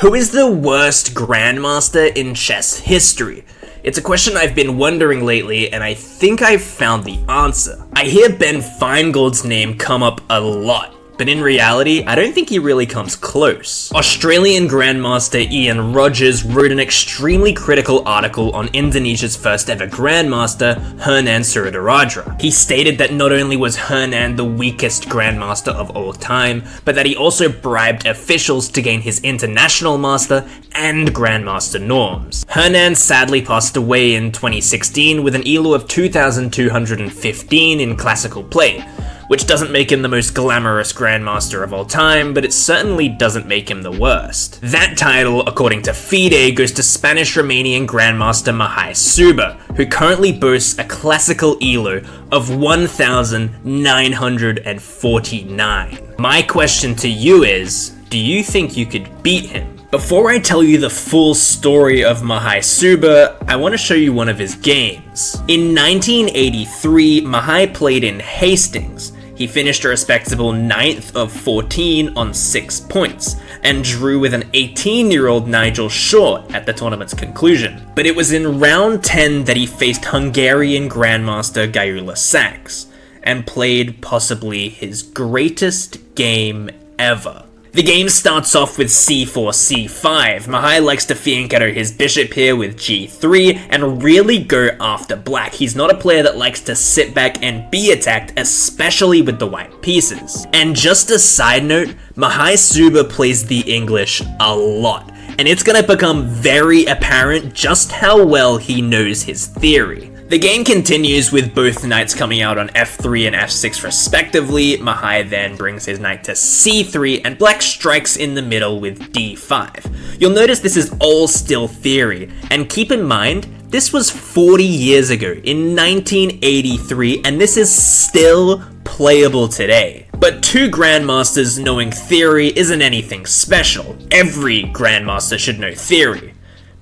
Who is the worst Grandmaster in chess history? It's a question I've been wondering lately, and I think I've found the answer. I hear Ben Finegold's name come up a lot, but in reality, I don't think he really comes close. Australian Grandmaster Ian Rogers wrote an extremely critical article on Indonesia's first ever Grandmaster, Hernan Suradradja. He stated that not only was Hernan the weakest Grandmaster of all time, but that he also bribed officials to gain his international master and Grandmaster norms. Hernan sadly passed away in 2016 with an ELO of 2,215 in classical play, which doesn't make him the most glamorous Grandmaster of all time, but it certainly doesn't make him the worst. That title, according to FIDE, goes to Spanish-Romanian Grandmaster Mihai Suba, who currently boasts a classical ELO of 1,949. My question to you is, do you think you could beat him? Before I tell you the full story of Mihai Suba, I want to show you one of his games. In 1983, Mihai played in Hastings. He finished a respectable 9th of 14 on 6 points, and drew with an 18-year-old Nigel Short at the tournament's conclusion. But it was in round 10 that he faced Hungarian Grandmaster Gyula Saks, and played possibly his greatest game ever. The game starts off with c4, c5. Mihai likes to fianchetto his bishop here with g3 and really go after black. He's not a player that likes to sit back and be attacked, especially with the white pieces. And just a side note, Mihai Suba plays the English a lot, and it's gonna become very apparent just how well he knows his theory. The game continues with both knights coming out on f3 and f6 respectively. Mihai then brings his knight to c3 and black strikes in the middle with d5. You'll notice this is all still theory, and keep in mind, this was 40 years ago in 1983, and this is still playable today. But two Grandmasters knowing theory isn't anything special. Every Grandmaster should know theory.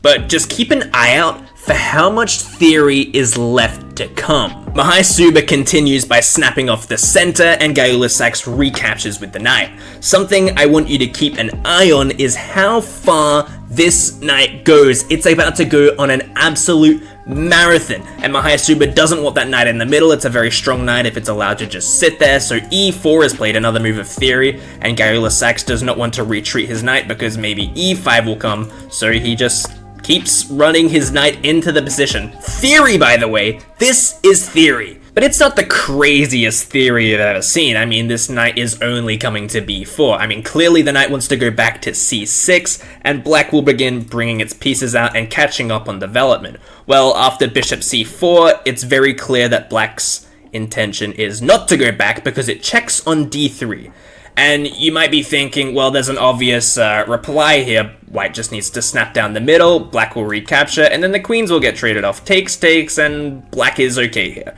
But just keep an eye out for how much theory is left to come. Mihai Suba continues by snapping off the center, and Gyula Saks recaptures with the knight. Something I want you to keep an eye on is how far this knight goes. It's about to go on an absolute marathon, and Mihai Suba doesn't want that knight in the middle. It's a very strong knight if it's allowed to just sit there, so e4 is played, another move of theory, and Gyula Saks does not want to retreat his knight because maybe e5 will come, so he just keeps running his knight into the position. Theory, by the way, this is theory. But it's not the craziest theory I've ever seen. I mean, this knight is only coming to b4. I mean, clearly the knight wants to go back to c6, and black will begin bringing its pieces out and catching up on development. Well, after bishop c4, it's very clear that black's intention is not to go back because it checks on d3. And you might be thinking, well, there's an obvious reply here. White just needs to snap down the middle, black will recapture, and then the queens will get traded off. Takes, and black is okay here.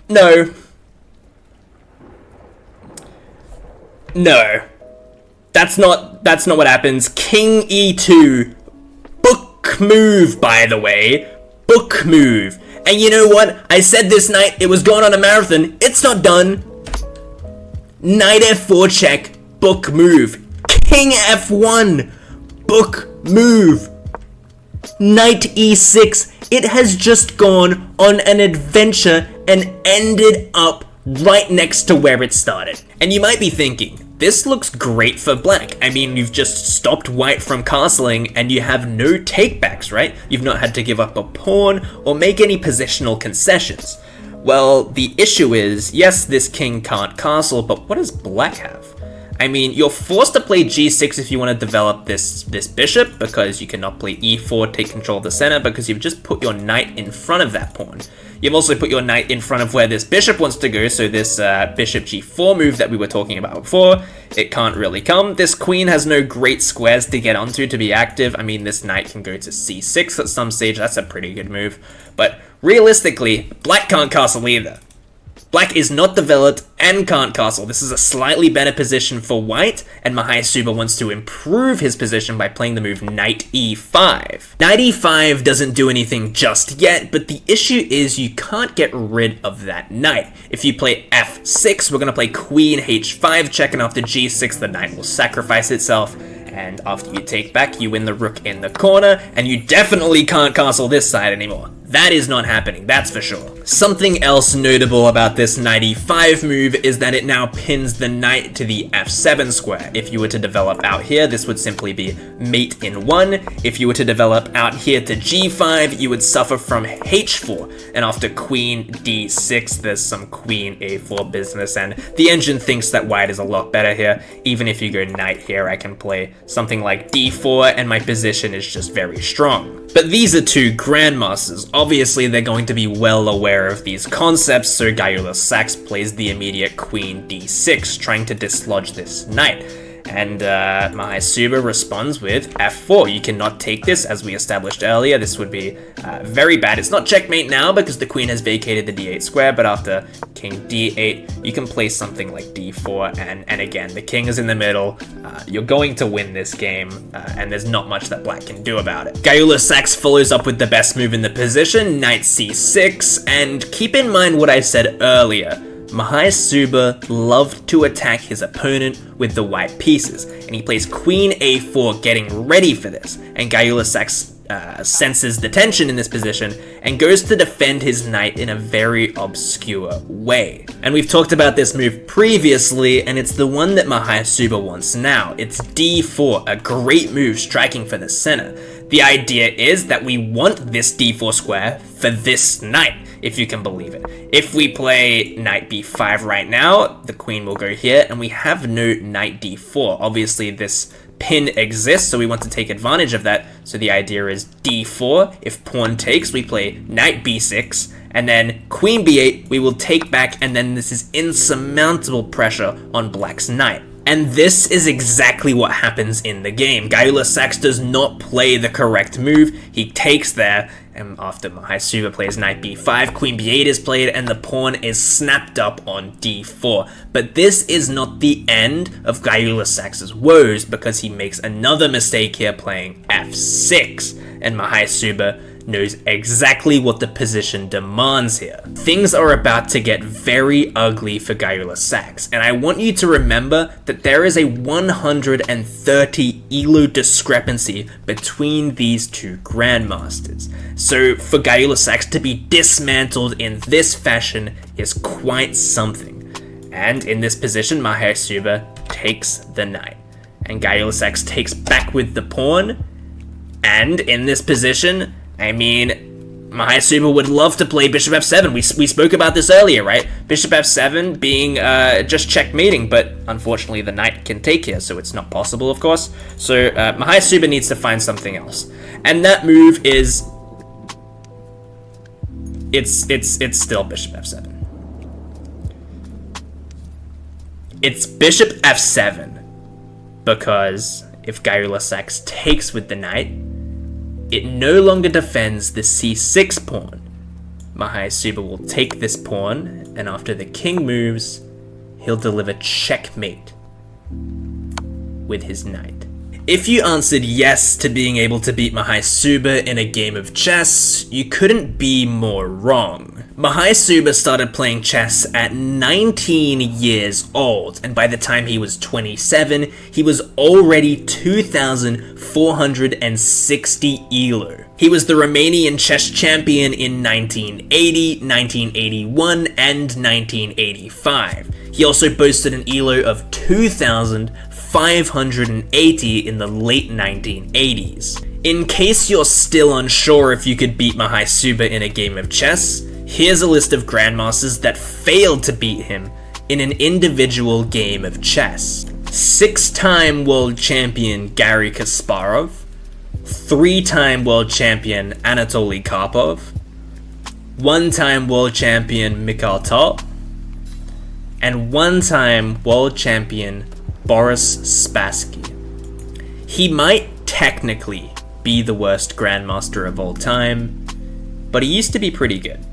No. That's not what happens. King e2. Book move, by the way. Book move. And you know what? I said this night it was going on a marathon. It's not done. Knight f4 check, book move. King f1, book move. Knight e6, it has just gone on an adventure and ended up right next to where it started. And you might be thinking, this looks great for black. I mean, you've just stopped white from castling and you have no takebacks, right? You've not had to give up a pawn or make any positional concessions. Well, the issue is, yes, this king can't castle, but what does black have? I mean, you're forced to play g6 if you want to develop this bishop, because you cannot play e4, take control of the center, because you've just put your knight in front of that pawn. You've also put your knight in front of where this bishop wants to go, so this bishop g4 move that we were talking about before, it can't really come. This queen has no great squares to get onto to be active. I mean, this knight can go to c6 at some stage, that's a pretty good move. But realistically, black can't castle either. Black is not developed and can't castle. This is a slightly better position for white, and Mihai Suba wants to improve his position by playing the move knight e5. Knight e5 doesn't do anything just yet, but the issue is you can't get rid of that knight. If you play f6, we're going to play queen h5 check, and after g6 the knight will sacrifice itself, And after you take back, you win the rook in the corner, and you definitely can't castle this side anymore. That is not happening, that's for sure. Something else notable about this knight e5 move is that it now pins the knight to the f7 square. If you were to develop out here, this would simply be mate in 1. If you were to develop out here to g5, you would suffer from h4. And after queen d6, there's some queen a4 business, and the engine thinks that white is a lot better here. Even if you go knight here, I can play something like d4, and my position is just very strong. But these are two grandmasters. Obviously, they're going to be well aware of these concepts, so Gaiulas Sax plays the immediate queen d6, trying to dislodge this knight. And Mahai responds with f4. You cannot take this, as we established earlier. This would be very bad. It's not checkmate now because the queen has vacated the d8 square, but after king d8, you can play something like d4, and again, the king is in the middle. You're going to win this game, and there's not much that black can do about it. Gaiulas Sax follows up with the best move in the position, knight c6, and keep in mind what I said earlier. Mahai loved to attack his opponent with the white pieces, and he plays queen a4 getting ready for this, and Gaiulas Sax senses the tension in this position and goes to defend his knight in a very obscure way. And we've talked about this move previously, and it's the one that Mahai wants now. It's d4, a great move striking for the center. The idea is that we want this d4 square for this knight, if you can believe it. If we play knight b5 right now, the queen will go here, and we have no knight d4. Obviously, this pin exists, so we want to take advantage of that. So the idea is d4. If pawn takes, we play knight b6, and then queen b8, we will take back, and then this is insurmountable pressure on black's knight. And this is exactly what happens in the game. Gaiulas Sax does not play the correct move. He takes there, and after Mahai plays knight b5, queen b8 is played, and the pawn is snapped up on d4. But this is not the end of Gaiulas Sax's woes, because he makes another mistake here playing f6, and Mahai knows exactly what the position demands here. Things are about to get very ugly for Gaiulas Sax, and I want you to remember that there is a 130 elo discrepancy between these two grandmasters. So for Gaiulas Sax to be dismantled in this fashion is quite something. And in this position, Mahai takes the knight, and Gaiulas Sax takes back with the pawn, and in this position, I mean, Mahai would love to play bishop f7. We spoke about this earlier, right? Bishop f7 being just checkmating, but unfortunately the knight can take here, so it's not possible, of course. So Mahai needs to find something else, and that move is it's still bishop f7. It's bishop f7 because if Gaiulas Sax takes with the knight, it no longer defends the c6 pawn. Mahai will take this pawn, and after the king moves, he'll deliver checkmate with his knight. If you answered yes to being able to beat Mahai in a game of chess, you couldn't be more wrong. Mahai started playing chess at 19 years old, and by the time he was 27, he was already 2,460 elo. He was the Romanian chess champion in 1980, 1981, and 1985. He also boasted an elo of 2,580 in the late 1980s. In case you're still unsure if you could beat Mahai in a game of chess, here's a list of grandmasters that failed to beat him in an individual game of chess. 6-time world champion Garry Kasparov, 3-time world champion Anatoly Karpov, 1-time world champion Mikhail Tal, and 1-time world champion Boris Spassky. He might technically be the worst grandmaster of all time, but he used to be pretty good.